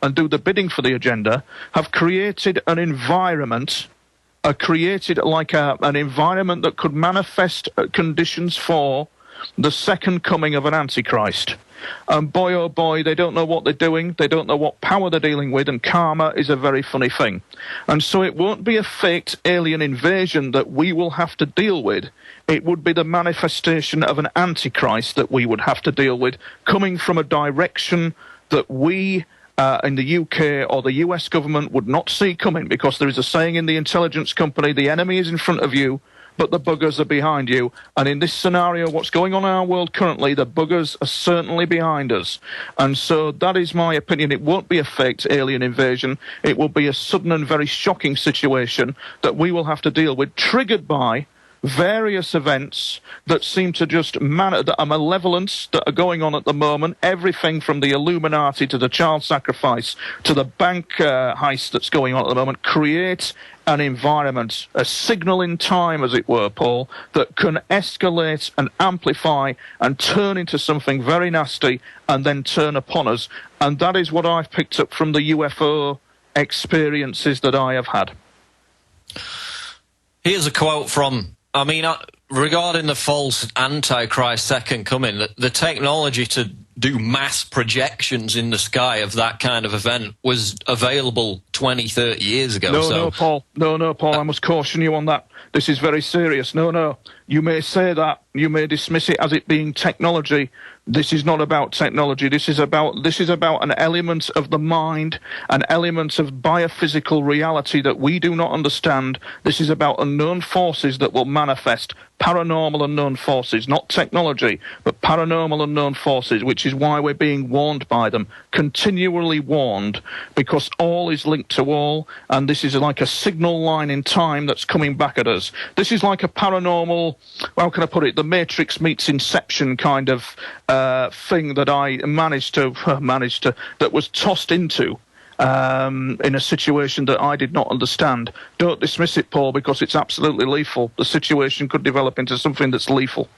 and do the bidding for the agenda have created an environment, an environment that could manifest conditions for the second coming of an Antichrist. And boy, oh boy, they don't know what they're doing, they don't know what power they're dealing with, and karma is a very funny thing. And so it won't be a faked alien invasion that we will have to deal with. It would be the manifestation of an Antichrist that we would have to deal with, coming from a direction that we in the UK or the US government would not see coming, because there is a saying in the intelligence company, the enemy is in front of you, but the buggers are behind you. And in this scenario, what's going on in our world currently, the buggers are certainly behind us. And so that is my opinion. It won't be a faked alien invasion. It will be a sudden and very shocking situation that we will have to deal with, triggered by various events that seem to just that are malevolence that are going on at the moment. Everything from the Illuminati to the child sacrifice to the bank heist that's going on at the moment create an environment, a signal in time, as it were, Paul, that can escalate and amplify and turn into something very nasty and then turn upon us. And that is what I've picked up from the UFO experiences that I have had. Here's a quote from, regarding the false Antichrist second coming, the technology to do mass projections in the sky of that kind of event was available 20, 30 years ago. No, Paul, I must caution you on that. This is very serious. No, you may say that, you may dismiss it as it being technology. This is not about technology. This is about an element of the mind, an element of biophysical reality that we do not understand. This is about unknown forces that will manifest, paranormal unknown forces, not technology, but paranormal unknown forces, which is why we're being warned by them, continually warned, because all is linked to all, and this is like a signal line in time that's coming back at us. This is like a paranormal, how can I put it, the Matrix meets Inception kind of thing that I that was tossed into in a situation that I did not understand. Don't dismiss it, Paul, because it's absolutely lethal. The situation could develop into something that's lethal.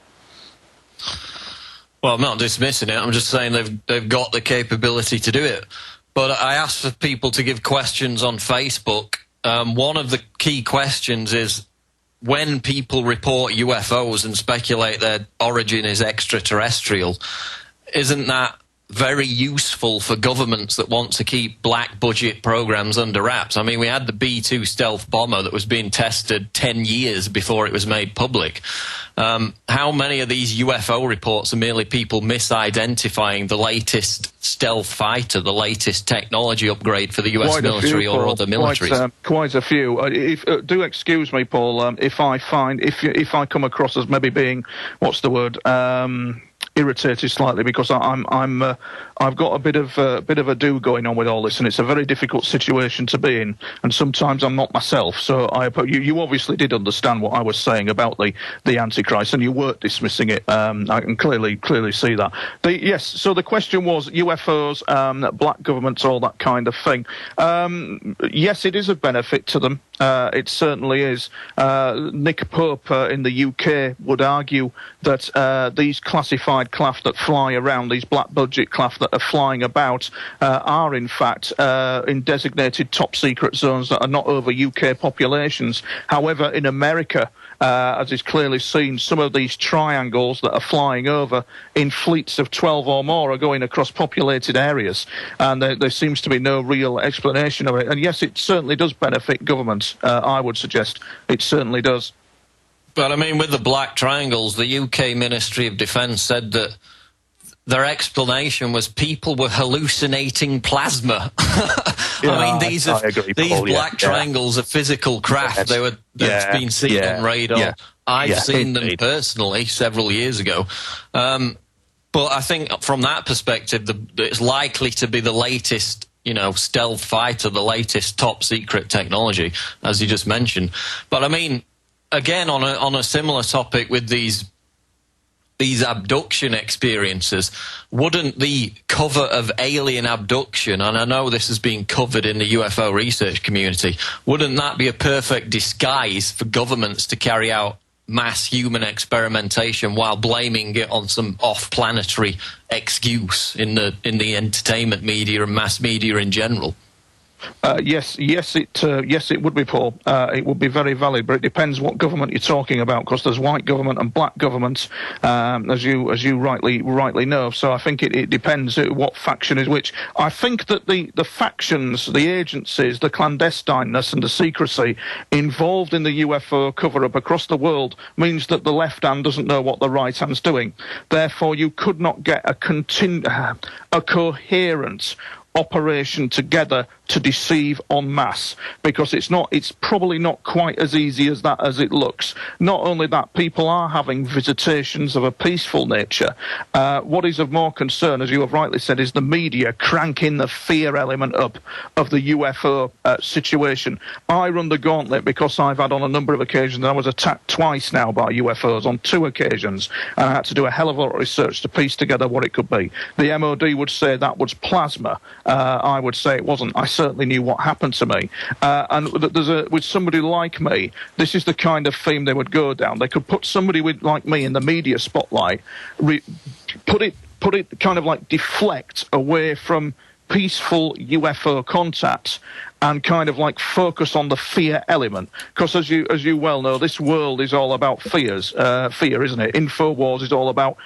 Well, I'm not dismissing it. I'm just saying they've got the capability to do it. But I asked for people to give questions on Facebook. One of the key questions is, when people report UFOs and speculate their origin is extraterrestrial, isn't that very useful for governments that want to keep black budget programs under wraps? I mean, we had the B-2 stealth bomber that was being tested 10 years before it was made public. How many of these UFO reports are merely people misidentifying the latest stealth fighter, the latest technology upgrade for the US military or other militaries? Quite a few. Do excuse me, Paul, if I come across as maybe being, what's the word, irritated slightly, because I've got a bit of a do going on with all this, and it's a very difficult situation to be in, and sometimes I'm not myself. So you obviously did understand what I was saying about the Antichrist, and you weren't dismissing it. I can clearly see that. Yes. So the question was UFOs, black governments, all that kind of thing. Yes, it is a benefit to them. It certainly is. Nick Pope in the UK would argue that these classified craft that fly around, these black budget craft that are flying about, are in fact in designated top secret zones that are not over UK populations. However, in America, as is clearly seen, some of these triangles that are flying over in fleets of 12 or more are going across populated areas, and there seems to be no real explanation of it. And yes, it certainly does benefit governments. I would suggest it certainly does. But I mean, with the black triangles, the UK Ministry of Defence said that their explanation was people were hallucinating plasma. I mean, these black triangles are physical craft. That's been seen on radar. Yeah. I've seen them personally several years ago. But I think from that perspective, it's likely to be the latest, stealth fighter, the latest top secret technology, as you just mentioned. But I mean, again, on a similar topic with these abduction experiences, wouldn't the cover of alien abduction, and I know this has been covered in the UFO research community, wouldn't that be a perfect disguise for governments to carry out mass human experimentation while blaming it on some off-planetary excuse in the entertainment media and mass media in general. Yes, it would be, Paul. It would be very valid, but it depends what government you're talking about, because there's white government and black governments, as you rightly know. So I think it depends what faction is which. I think that the factions, the agencies, the clandestineness and the secrecy involved in the UFO cover-up across the world means that the left hand doesn't know what the right hand's doing. Therefore, you could not get a coherent operation together to deceive en masse, because it's probably not quite as easy as it looks. Not only that, people are having visitations of a peaceful nature. What is of more concern, as you have rightly said, is the media cranking the fear element up of the UFO situation. I run the gauntlet because I've had on a number of occasions, I was attacked twice now by UFOs on 2 occasions, and I had to do a hell of a lot of research to piece together what it could be. The MOD would say that was plasma. I would say it wasn't. I certainly knew what happened to me. And with somebody like me, this is the kind of theme they would go down. They could put somebody like me in the media spotlight, put it kind of like deflect away from peaceful UFO contact, and kind of like focus on the fear element. Because as you well know, this world is all about fear, isn't it? InfoWars is all about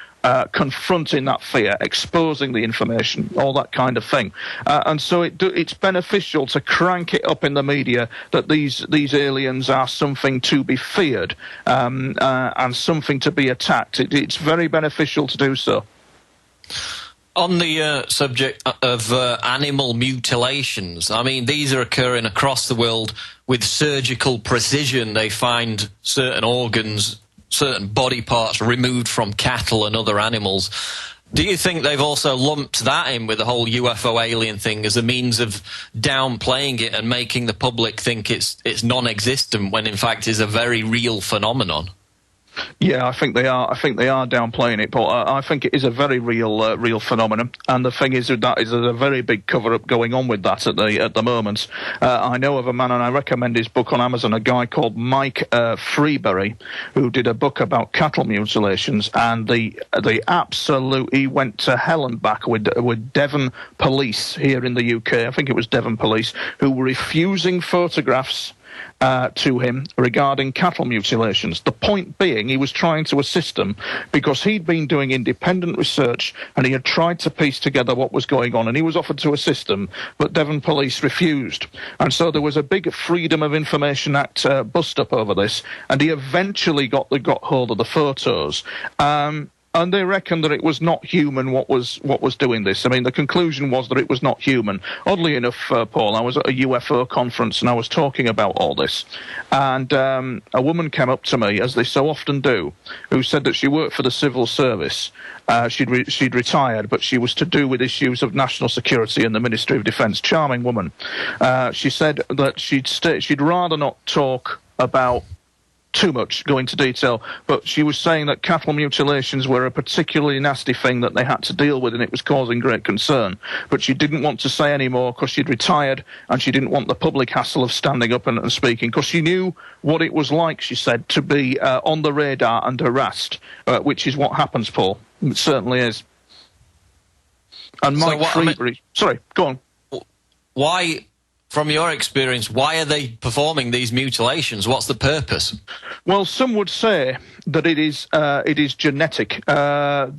confronting that fear, exposing the information, all that kind of thing. And so it's beneficial to crank it up in the media that these aliens are something to be feared, and something to be attacked. It's very beneficial to do so. On the subject of animal mutilations, I mean, these are occurring across the world with surgical precision. They find certain organs, certain body parts removed from cattle and other animals. Do you think they've also lumped that in with the whole UFO alien thing as a means of downplaying it and making the public think it's non-existent when in fact it's a very real phenomenon? Yeah, I think they are. I think they are downplaying it, but I think it is a very real phenomenon. And the thing is that is a very big cover-up going on with that at the moment. I know of a man, and I recommend his book on Amazon, a guy called Mike Freeberry, who did a book about cattle mutilations, and he went to hell and back with Devon police here in the UK. I think it was Devon police who were refusing photographs to him regarding cattle mutilations. The point being, he was trying to assist them because he'd been doing independent research and he had tried to piece together what was going on, and he was offered to assist them, but Devon police refused. And so there was a big Freedom of Information Act bust-up over this, and he eventually got hold of the photos. And they reckon that it was not human what was doing this. I mean, the conclusion was that it was not human. Oddly enough, Paul, I was at a UFO conference and I was talking about all this. And a woman came up to me, as they so often do, who said that she worked for the civil service. She'd retired, but she was to do with issues of national security and the Ministry of Defence. Charming woman. She said that she'd rather not talk about too much, go into detail, but she was saying that cattle mutilations were a particularly nasty thing that they had to deal with, and it was causing great concern. But she didn't want to say any more because she'd retired, and she didn't want the public hassle of standing up and speaking, because she knew what it was like, she said, to be on the radar and harassed, which is what happens, Paul. It certainly is. And Mike Freeberry... Sorry, go on. Why... From your experience, why are they performing these mutilations? What's the purpose? Well, some would say that it is genetic. Researcher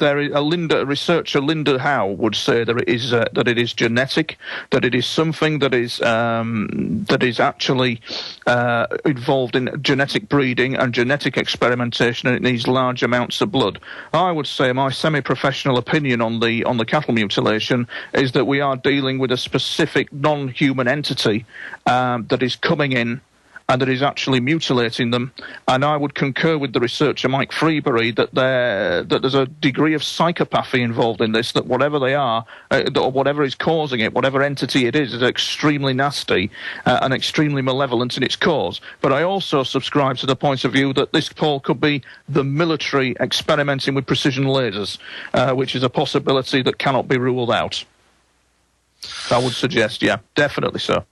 Linda Howe would say that it is genetic, that it is something that is actually involved in genetic breeding and genetic experimentation, and it needs large amounts of blood. I would say my semi-professional opinion on the cattle mutilation is that we are dealing with a specific non-human entity that is coming in and that is actually mutilating them. And I would concur with the researcher Mike Freeberry that there's a degree of psychopathy involved in this, that whatever they are, or whatever is causing it, whatever entity it is extremely nasty and extremely malevolent in its cause. But I also subscribe to the point of view that this, Paul, could be the military experimenting with precision lasers, which is a possibility that cannot be ruled out. I would suggest, yeah, definitely so.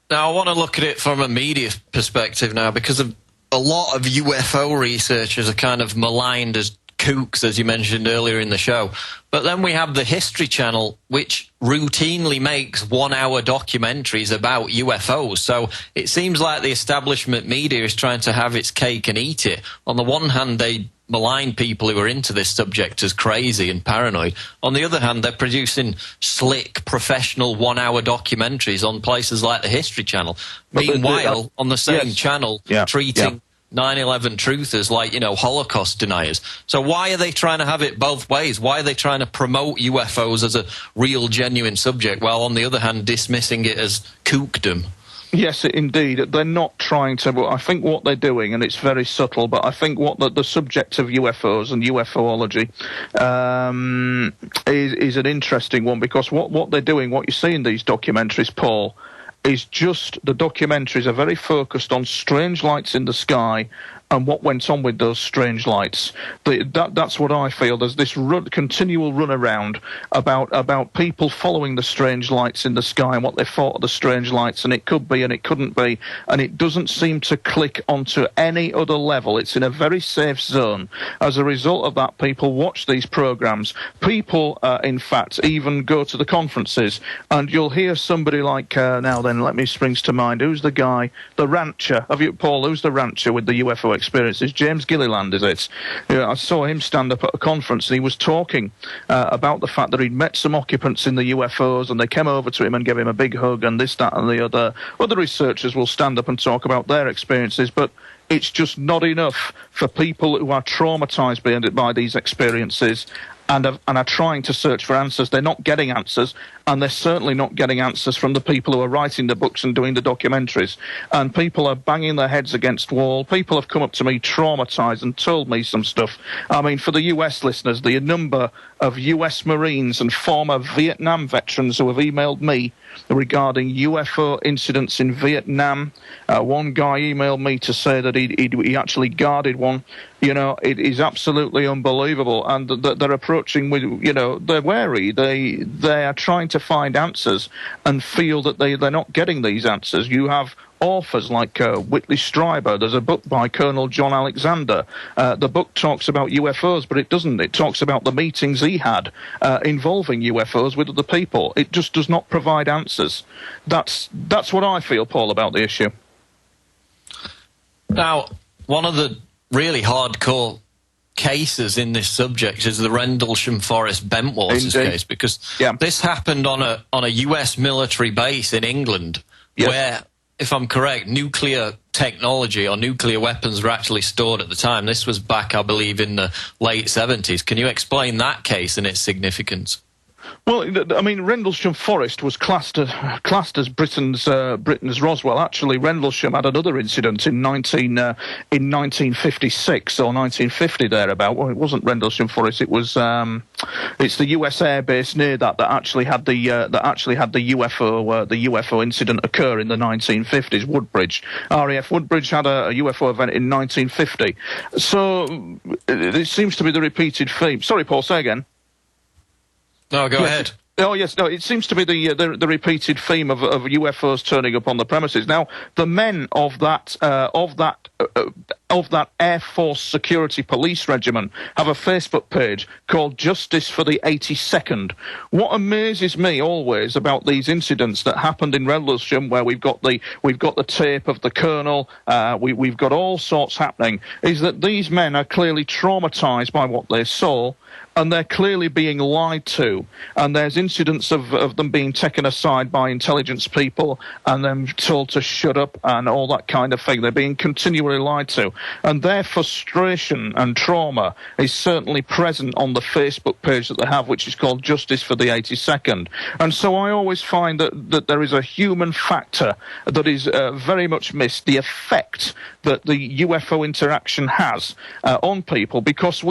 Now, I want to look at it from a media perspective now, because a lot of UFO researchers are kind of maligned as kooks, as you mentioned earlier in the show. But then we have the History Channel, which routinely makes 1-hour documentaries about UFOs. So it seems like the establishment media is trying to have its cake and eat it. On the one hand, they malign people who are into this subject as crazy and paranoid. On the other hand, they're producing slick, professional 1-hour documentaries on places like the History Channel. Meanwhile, on the same channel, treating 9/11 truthers like, Holocaust deniers. So why are they trying to have it both ways? Why are they trying to promote UFOs as a real, genuine subject, while on the other hand dismissing it as kookdom? Yes, indeed. They're not trying to... Well, I think what they're doing, and it's very subtle, but I think what the subject of UFOs and UFOlogy is an interesting one, because what they're doing, what you see in these documentaries, Paul, is just the documentaries are very focused on strange lights in the sky and what went on with those strange lights. That's what I feel. There's this continual run around about people following the strange lights in the sky and what they thought of the strange lights, and it could be and it couldn't be, and it doesn't seem to click onto any other level. It's in a very safe zone. As a result of that, people watch these programs. People, in fact, even go to the conferences, and you'll hear somebody like, now then, let me springs to mind, who's the guy, the rancher, Paul, who's the rancher with the UFO experiences? James Gilliland, is it? I saw him stand up at a conference, and he was talking about the fact that he'd met some occupants in the UFOs, and they came over to him and gave him a big hug, and this, that, and the other. Other researchers will stand up and talk about their experiences, but it's just not enough for people who are traumatized by these experiences and are trying to search for answers. They're not getting answers, and they're certainly not getting answers from the people who are writing the books and doing the documentaries. And people are banging their heads against wall. People have come up to me traumatized and told me some stuff. I mean, for the US listeners, the number of US Marines and former Vietnam veterans who have emailed me regarding UFO incidents in Vietnam. One guy emailed me to say that he actually guarded one. It is absolutely unbelievable, and they're approaching with, they're wary. They are trying to find answers and feel that they're not getting these answers. You have authors like Whitley Strieber. There's a book by Colonel John Alexander. The book talks about UFOs, but it doesn't. It talks about the meetings he had involving UFOs with other people. It just does not provide answers. That's what I feel, Paul, about the issue. Now, one of the really hardcore cases in this subject is the Rendlesham Forest Bentwaters case, because this happened on a US military base in England, where, if I'm correct, nuclear technology or nuclear weapons were actually stored at the time. This was back, I believe, in the late 70s. Can you explain that case and its significance? Well, I mean, Rendlesham Forest was classed as Britain's Roswell. Actually, Rendlesham had another incident in 1956 or 1950 thereabout. Well, it wasn't Rendlesham Forest. It was it's the U.S. Air Base near that actually had the UFO incident occur in the 1950s. Woodbridge, RAF Woodbridge had a UFO event in 1950. So it seems to be the repeated theme. Sorry, Paul. Say again. No, go ahead. Oh, yes, no, it seems to be the repeated theme of UFOs turning up on the premises. Now, the men of that Air Force Security Police Regiment have a Facebook page called Justice for the 82nd. What amazes me always about these incidents that happened in Rendlesham, where we've got the tape of the colonel, we've got all sorts happening, is that these men are clearly traumatized by what they saw, and they're clearly being lied to. And there's incidents of them being taken aside by intelligence people and then told to shut up and all that kind of thing. They're being continually lied to. And their frustration and trauma is certainly present on the Facebook page that they have, which is called Justice for the 82nd. And so I always find that there is a human factor that is very much missed, the effect that the UFO interaction has on people, because